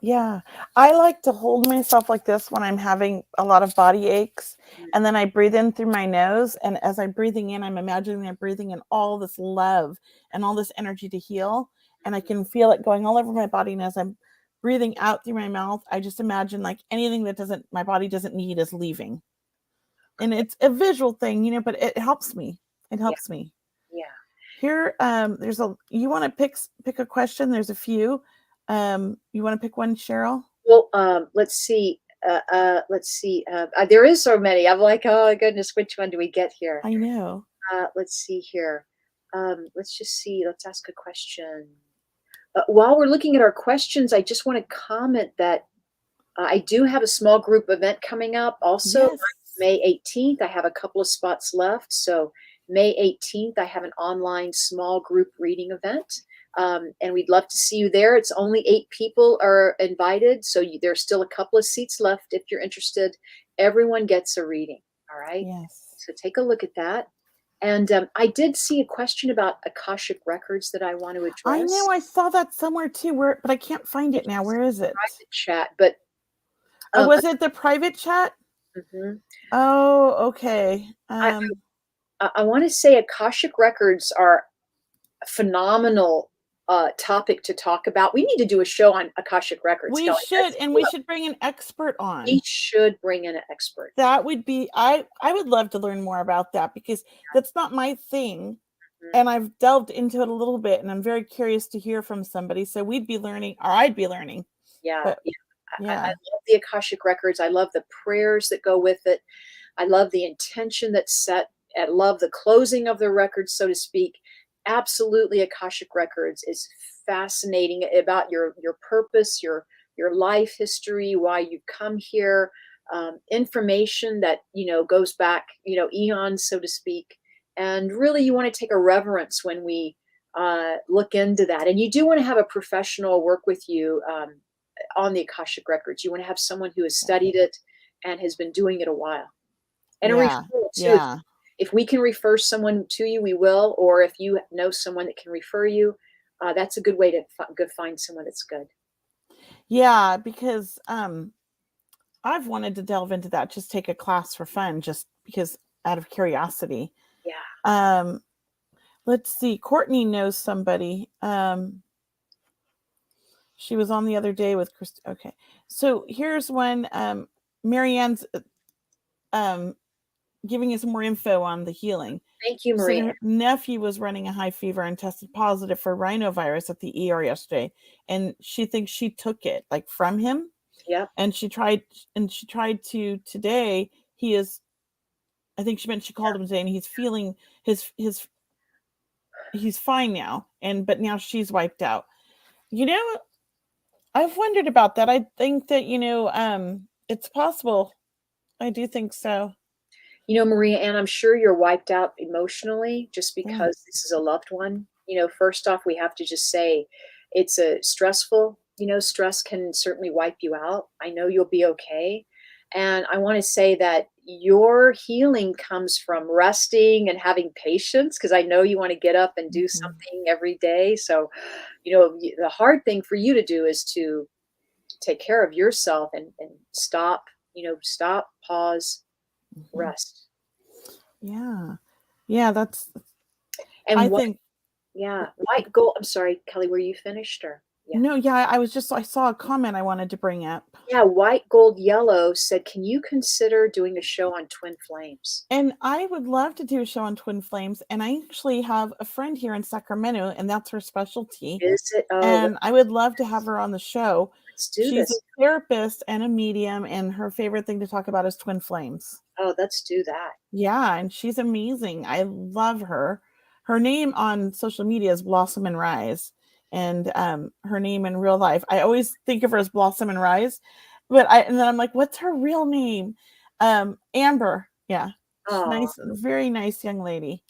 yeah. I like to hold myself like this when I'm having a lot of body aches. And then I breathe in through my nose. And as I'm breathing in, I'm imagining I'm breathing in all this love and all this energy to heal. And I can feel it going all over my body. And as I'm breathing out through my mouth, I just imagine like anything that doesn't my body doesn't need is leaving. And it's a visual thing, but it helps me. It Yeah, helps me. yeah. Here, there's a you want to pick a question. There's a few. You want to pick one, Cheryl? Well, let's see. Let's see. There is so many. I'm like, oh goodness, which one do we get here? I know. Let's see here. Let's just see. Let's ask a question. While we're looking at our questions, I just want to comment that I do have a small group event coming up also Yes. May 18th. I have a couple of spots left. So May 18th, I have an online small group reading event. And we'd love to see you there. It's only 8 people are invited. So there's still a couple of seats left if you're interested. Everyone gets a reading. All right. Yes. So take a look at that. And I did see a question about Akashic records that I want to I know. address. I saw that somewhere too. But I can't find it now. Where is it? Private chat, but Was it the private chat? mhm. Oh, okay. I, I want to say Akashic records are a phenomenal topic to talk about. We need to do a show on Akashic records, We Kelley. should, and we should bring an expert We on. should bring in an expert. That would be. I would love to learn more about that because that's not my thing. Mhm. And I've delved into it a little bit, and I'm very curious to hear from somebody. So we'd be learning, or I'd be learning. Yeah, But yeah. I yeah, love the Akashic records. I love the prayers that go with it. I love the intention that's set. I love the closing of the records, so to speak. Absolutely, Akashic records is fascinating about your purpose, your life history, why you've come here, information that goes back eons, so to speak. And really, you want to take a reverence when we look into that. And you do want to have a professional work with you on the Akashic records. You want to have someone who has studied it and has been doing it a while. And a yeah, referral too. yeah, If we can refer someone to you, we will. Or if you know someone that can refer you, that's a good way to find someone that's good. yeah. Because I've wanted to delve into that. Just take a class for fun, just because out of curiosity. Yeah. Let's see. Courtney knows somebody. She was on the other day with Chris. Okay, so here's when Marianne's giving us more info on the healing. Thank you, So Maria. her nephew was running a high fever and tested positive for rhinovirus at the ER yesterday, and she thinks she took it like from him. Yep. And she tried to today. He is. I think she meant she called him today, and he's feeling his he's fine now. But now she's wiped out. You know, I've wondered about that. I think that it's possible. I do think so. Maria Ann, I'm sure you're wiped out emotionally just Yeah. because this is a loved one. First off, we have to just say it's a stressful, stress can certainly wipe you out. I know you'll be okay. And I want to say that your healing comes from resting and having patience, because I know you want to get up and do Mhm. something every day. So, the hard thing for you to do is to take care of yourself and stop, stop, pause, Mhm. rest. Yeah. Yeah, that's And I what, think yeah, white gold. I'm sorry, Kelly, were you finished or? Yeah. no, yeah, I saw a comment I wanted to bring up. Yeah, white gold yellow said, can you consider doing a show on twin flames? And I would love to do a show on twin flames, and I actually have a friend here in Sacramento, and that's her specialty. Is it? Oh, And I would love to have her on the show. let's do She's a this. therapist and a medium, and her favorite thing to talk about is twin flames. Oh, let's do that. Yeah, and she's amazing. I love her. Her name on social media is Blossom and Rise, and her name in real life, I always think of her as Blossom and Rise, and then I'm like, what's her real name? Amber. Yeah, Oh, nice, very nice young lady.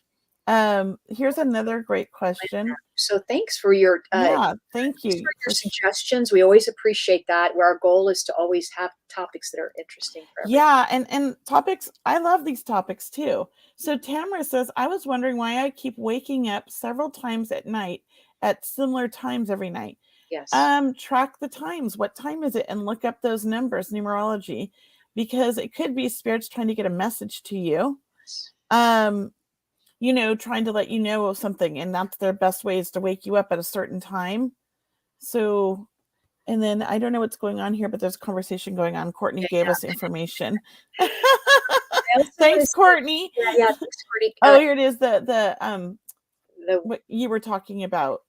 Here's another great question. so thanks for your Yeah, thank thanks for you your for suggestions. We always appreciate that. Where our goal is to always have topics that are interesting for everyone. yeah, and topics, I love these topics too. So Tamara says, I was wondering why I keep waking up several times at night at similar times every night. Yes. Track the times. What time is it? And look up those numbers, numerology, because it could be spirits trying to get a message to you. Um, trying to let you know of something, and that's their best way is to wake you up at a certain time. So, and then I don't know what's going on here, but there's a conversation going on. Courtney Yeah, gave yeah. us information. I also want to Thanks, say, Courtney. yeah, yeah. Thanks, Courtney. Oh, here it is. The What you were talking about.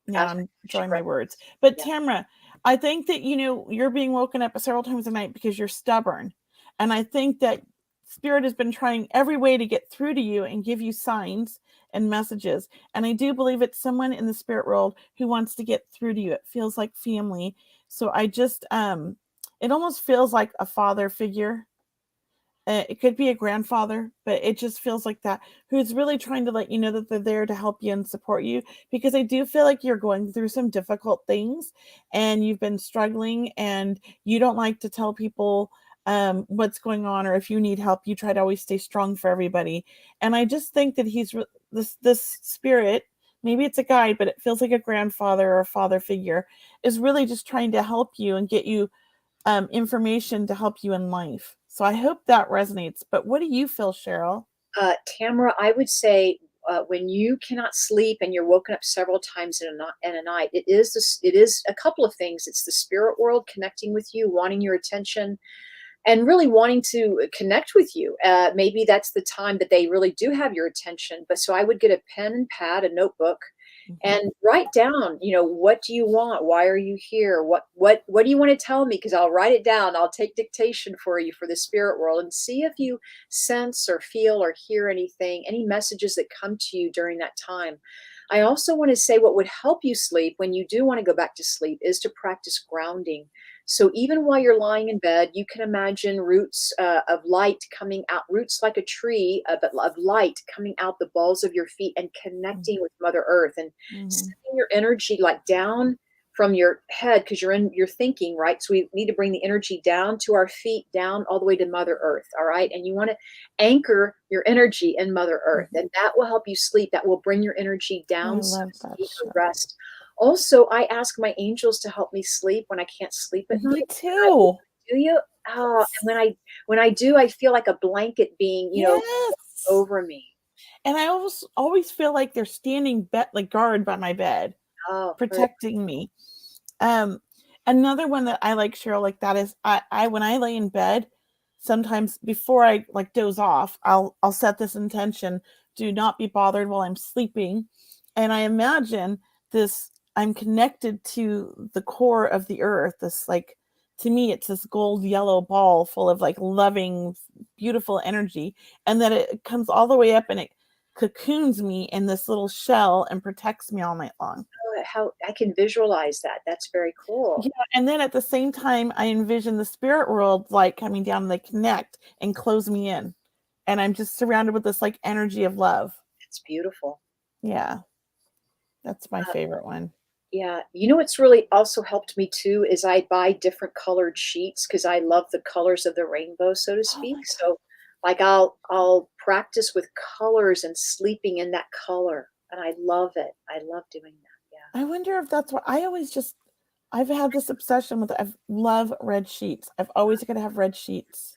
Now I'm drawing my words. reference. But Yeah. Tamara, I think that you're being woken up several times a night because you're stubborn. And I think that spirit has been trying every way to get through to you and give you signs and messages. And I do believe it's someone in the spirit world who wants to get through to you. It feels like family. So I just it almost feels like a father figure. It could be a grandfather, but it just feels like that, who's really trying to let you know that they're there to help you and support you. Because I do feel like you're going through some difficult things and you've been struggling and you don't like to tell people what's going on, or if you need help, you try to always stay strong for everybody. And I just think that this spirit, maybe it's a guide, but it feels like a grandfather or a father figure, is really just trying to help you and get you information to help you in life. So I hope that resonates. But what do you feel, Cheryl? Tamara, I would say when you cannot sleep and you're woken up several times in a night, it is a couple of things. It's the spirit world connecting with you, wanting your attention, and really wanting to connect with you. Maybe that's the time that they really do have your attention. But so I would get a pen and pad, a notebook, Mhm. and write down, what do you want? Why are you here? What do you want to tell me? Because I'll write it down. I'll take dictation for you for the spirit world and see if you sense or feel or hear anything, any messages that come to you during that time. I also want to say what would help you sleep when you do want to go back to sleep is to practice grounding. So even while you're lying in bed, you can imagine roots of light coming out, roots like a tree, but of light coming out the balls of your feet and connecting with Mother Earth and Mhm. sending your energy like down from your head, because you're thinking, right? So we need to bring the energy down to our feet, down all the way to Mother Earth. All right. And you want to anchor your energy in Mother Earth, Mhm. and that will help you sleep. That will bring your energy I down so love to that, speak, or Cheryl. rest. Also, I ask my angels to help me sleep when I can't sleep at Me night. too. Do you? Oh, and when I do, I feel like a blanket being, Yes. over me. And I always feel like they're standing like guard by my bed, Oh, good. protecting me. Um, Another one that I like, Cheryl, like that is I when I lay in bed, sometimes before I like doze off, I'll set this intention: do not be bothered while I'm sleeping. And I imagine this I'm connected to the core of the earth, this like to me it's this gold yellow ball full of like loving, beautiful energy, and that it comes all the way up and it cocoons me in this little shell and protects me all night long. How I can visualize that. That's very Yeah, cool. and then at the same time, I envision the spirit world like coming down and they connect and close me in. And I'm just surrounded with this like energy of love. It's beautiful. Yeah, that's my Uh, favorite one. Yeah. You know what's really also helped me too is I buy different colored sheets because I love the colors of the rainbow, so to Oh speak. my god. So like I'll practice with colors and sleeping in that color. And I love it. I love doing that. I wonder if that's what I always just I've had this obsession with I love red sheets. I've always got to have red sheets.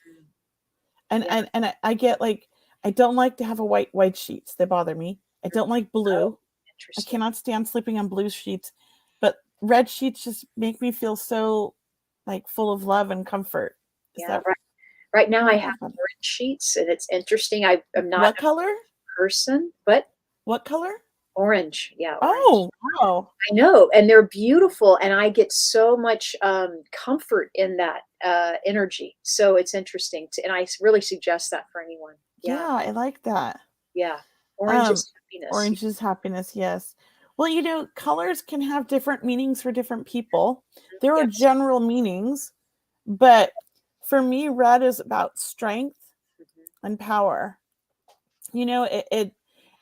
Yeah. And Yeah. I get like I don't like to have a white sheets. They bother me. I don't like Oh, blue. I interesting. cannot stand sleeping on blue sheets, but red sheets just make me feel so like full of love and comfort. Is Yeah. that Right now what I I have love about it? orange sheets and it's interesting. I'm not What a color? person, but What color? orange. Yeah, orange. Oh, wow. I know, and they're beautiful, and I get so much comfort in that energy. So it's interesting, and I really suggest that for anyone. Yeah, Yeah, I like that. yeah. Orange Um, is happiness. Orange is happiness, yes. Well, colors can have different meanings for different people. There are Yes. general meanings, but for me, red is about strength Mhm. and power. It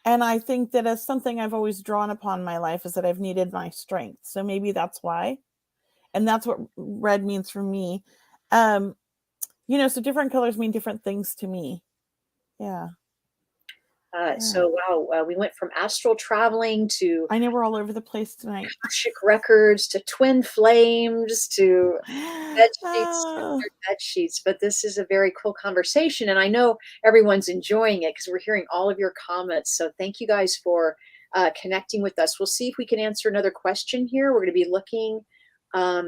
and I think that as something I've always drawn upon my life is that I've needed my strength. So maybe that's why. And that's what red means for me. Um, so different colors mean different things to me. Yeah. Yeah. So wow, we went from astral traveling to I know we're all over the place tonight. Akashic records to twin flames to bed sheets, Oh, bed sheets. But this is a very cool conversation, and I know everyone's enjoying it because we're hearing all of your comments. So thank you guys for connecting with us. We'll see if we can answer another question here. We're going to be looking.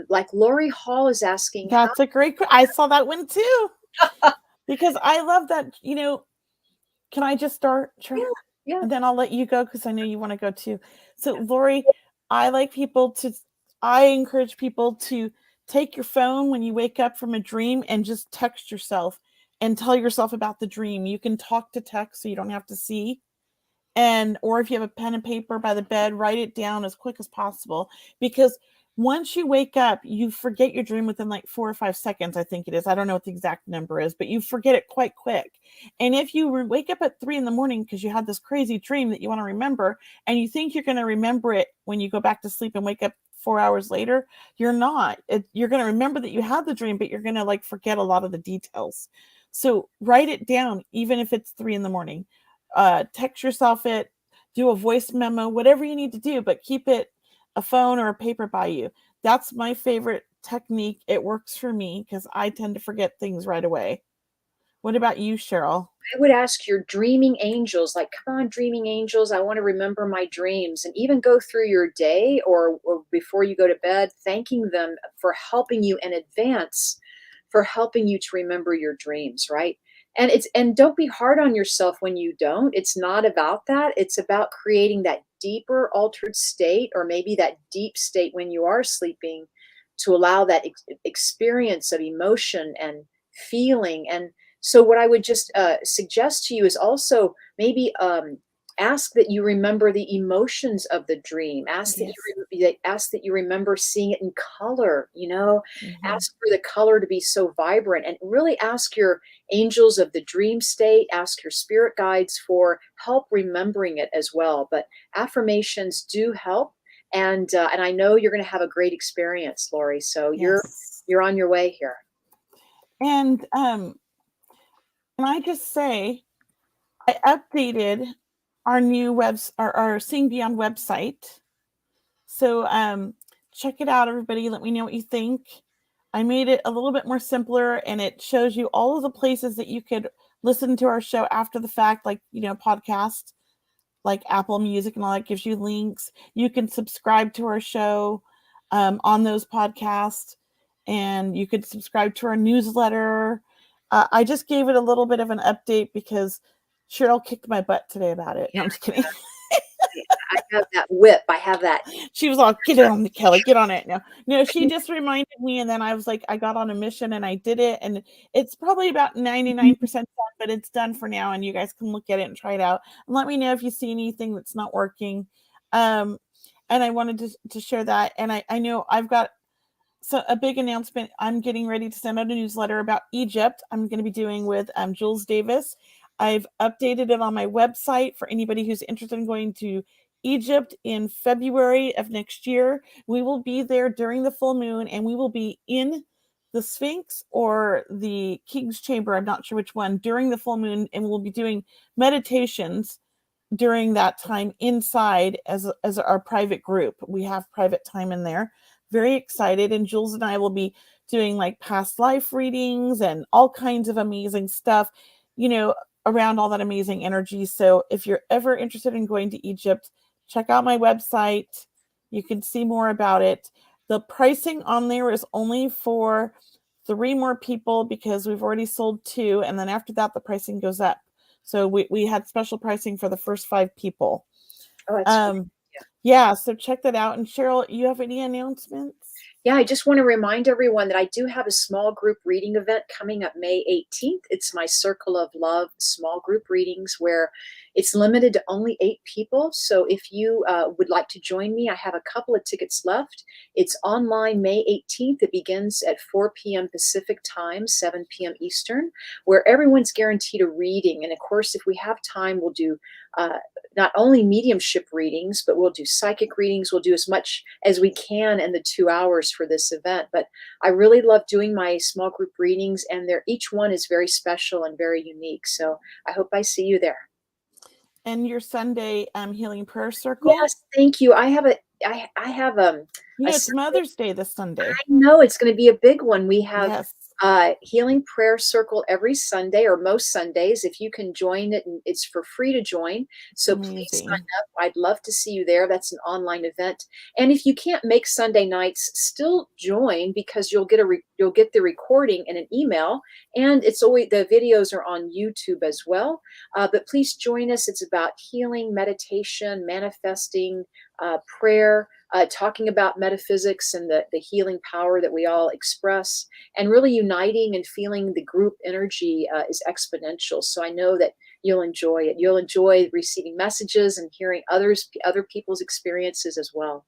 Like Lori Hall is asking, how? that's a great I saw that one too. Because I love that, can I just start? Yeah, Sure. yeah, And then I'll let you go because I know you want to go too. So, Lori, I like people to, I encourage people to take your phone when you wake up from a dream and just text yourself and tell yourself about the dream. You can talk to text so you don't have to see. Or if you have a pen and paper by the bed, write it down as quick as possible, because once you wake up you forget your dream within like 4 or 5 seconds. I think it is, I don't know what the exact number is, but you forget it quite quick. And if you wake up at 3 in the morning because you had this crazy dream that you want to remember, and you think you're going to remember it when you go back to sleep and wake up 4 hours later, you're not. You're going to remember that you had the dream, but you're going to like forget a lot of the details. So write it down, even if it's 3 in the morning. Text yourself it, do a voice memo, whatever you need to do, but keep it a phone or a paper by you. That's my favorite technique. It works for me because I tend to forget things right away. What about you, Cheryl? I would ask your dreaming angels, like, come on, dreaming angels, I want to remember my dreams. And even go through your day or before you go to bed, thanking them for helping you in advance, for helping you to remember your dreams, right? And don't be hard on yourself when you don't. It's not about that. It's about creating that deeper altered state, or maybe that deep state when you are sleeping, to allow that experience of emotion and feeling. And so, what I would just suggest to you is also maybe ask that you remember the emotions of the dream. Yes. Ask that you remember seeing it in color. Mm-hmm. Ask for the color to be so vibrant, and really ask your angels of the dream state. Ask your spirit guides for help remembering it as well. But affirmations do help, and I know you're going to have a great experience, Lori. So Yes. you're on your way here. And can I just say, I updated our new our Seeing Beyond website. So check it out, everybody. Let me know what you think. I made it a little bit more simpler, and it shows you all of the places that you could listen to our show after the fact, like, podcast, like Apple Music and all that gives you links. You can subscribe to our show on those podcasts, and you could subscribe to our newsletter. I just gave it a little bit of an update because Cheryl kicked my butt today about it. No, I'm just kidding. I have that whip. I have that. She was all, get on the Kelley, get on it. No, she just reminded me, and then I was like, I got on a mission and I did it, and it's probably about 99% done, but it's done for now, and you guys can look at it and try it out and let me know if you see anything that's not working. And I wanted to share that, and I know I've got a big announcement. I'm getting ready to send out a newsletter about Egypt. I'm going to be doing with Jules Davis. I've updated it on my website for anybody who's interested in going to Egypt in February of next year. We will be there during the full moon, and we will be in the Sphinx or the King's Chamber. I'm not sure which one during the full moon, and we'll be doing meditations during that time inside as our private group. We have private time in there. Very excited. And Jules and I will be doing like past life readings and all kinds of amazing stuff, around all that amazing energy. So if you're ever interested in going to Egypt, check out my website. You can see more about it. The pricing on there is only for 3 more people because we've already sold 2. And then after that, the pricing goes up. So we had special pricing for the first 5 people. Oh, that's great. Yeah. So check that out. And Cheryl, you have any announcements? Yeah, I just want to remind everyone that I do have a small group reading event coming up May 18th. It's my Circle of Love small group readings where it's limited to only 8 people. So if you would like to join me, I have a couple of tickets left. It's online May 18th. It begins at 4 p.m. Pacific time, 7 p.m. Eastern, where everyone's guaranteed a reading. And of course, if we have time, we'll do not only mediumship readings, but we'll do psychic readings. We'll do as much as we can in the 2 hours for this event. But I really love doing my small group readings, and each one is very special and very unique. So I hope I see you there. And your Sunday healing prayer circle? Yes, thank you. I have it's Mother's Day this Sunday. I know it's going to be a big one. We have Yes. Healing prayer circle every Sunday, or most Sundays. If you can join it, and it's for free to join. So please sign up. I'd love to see you there. That's an online event. And if you can't make Sunday nights, still join, because you'll get the recording in an email, and it's always, the videos are on YouTube as well. But please join us. It's about healing, meditation, manifesting, prayer, talking about metaphysics and the healing power that we all express, and really uniting and feeling the group energy is exponential. So I know that you'll enjoy it. You'll enjoy receiving messages and hearing other people's experiences as well.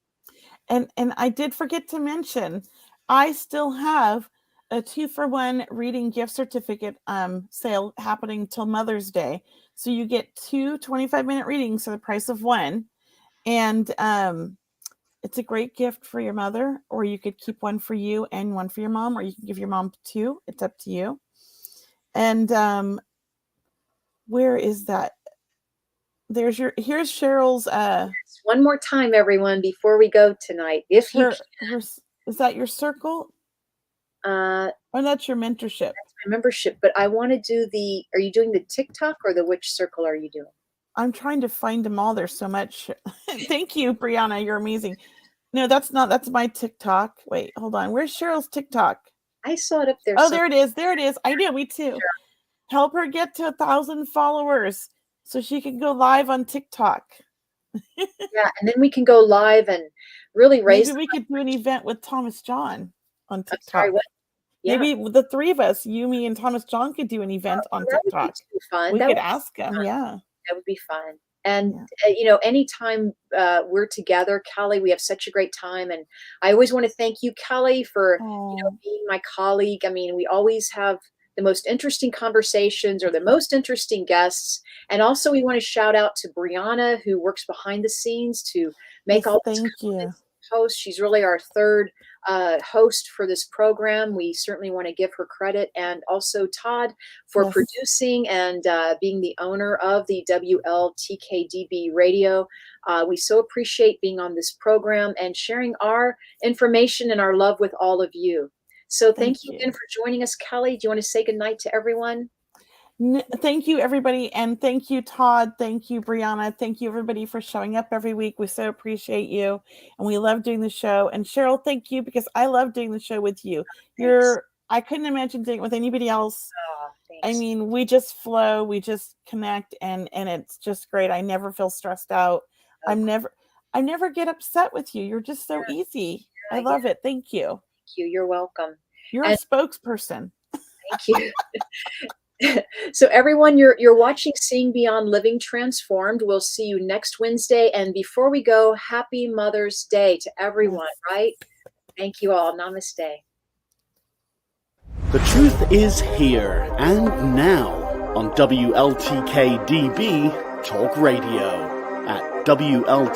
And I did forget to mention, I still have a 2-for-1 reading gift certificate sale happening till Mother's Day. So you get 2 25-minute readings for the price of 1. And it's a great gift for your mother, or you could keep 1 for you and 1 for your mom, or you can give your mom 2. It's up to you. And where is that? Here's Cheryl's. One more time, everyone, before we go tonight. If you is that your circle? Or that's your mentorship? That's my membership. But I want to do are you doing the TikTok, or which circle are you doing? I'm trying to find them all. There's so much. Thank you, Brianna. You're amazing. No, that's my TikTok. Wait, hold on. Where's Cheryl's TikTok? I saw it up there. Oh, there it is. There it is. I know, me too. Sure. Help her get to 1,000 followers so she can go live on TikTok. Yeah, and then we can go live and really raise. Maybe we could do an event with Thomas John on TikTok. Sorry, what? Yeah. Maybe the 3 of us, you, me, and Thomas John, could do an event on TikTok. Would be fun. We could ask him. Yeah. That would be fun. And, anytime we're together, Kelley, we have such a great time. And I always want to thank you, Kelley, for being my colleague. I mean, we always have the most interesting conversations, or the most interesting guests. And also we want to shout out to Brianna, who works behind the scenes to make all this host. She's really our 3rd host for this program. We certainly want to give her credit. And also Todd for producing and being the owner of the WLTKDB radio. We so appreciate being on this program and sharing our information and our love with all of you. So thank you again for joining us, Kelley. Do you want to say goodnight to everyone? Thank you, everybody. And thank you, Todd. Thank you, Brianna. Thank you, everybody, for showing up every week. We so appreciate you. And we love doing the show. And Cheryl, thank you, because I love doing the show with you. I couldn't imagine doing it with anybody else. I mean, we just flow, we just connect, and it's just great. I never feel stressed out. I never get upset with you. You're just so easy. I love it. Thank you. You're welcome. You're a spokesperson. Thank you. So everyone, you're watching Seeing Beyond Living Transformed. We'll see you next Wednesday. And before we go, happy Mother's Day to everyone, right? Thank you all. Namaste. The truth is here and now on WLTK DB Talk Radio. at WLTKDB.com.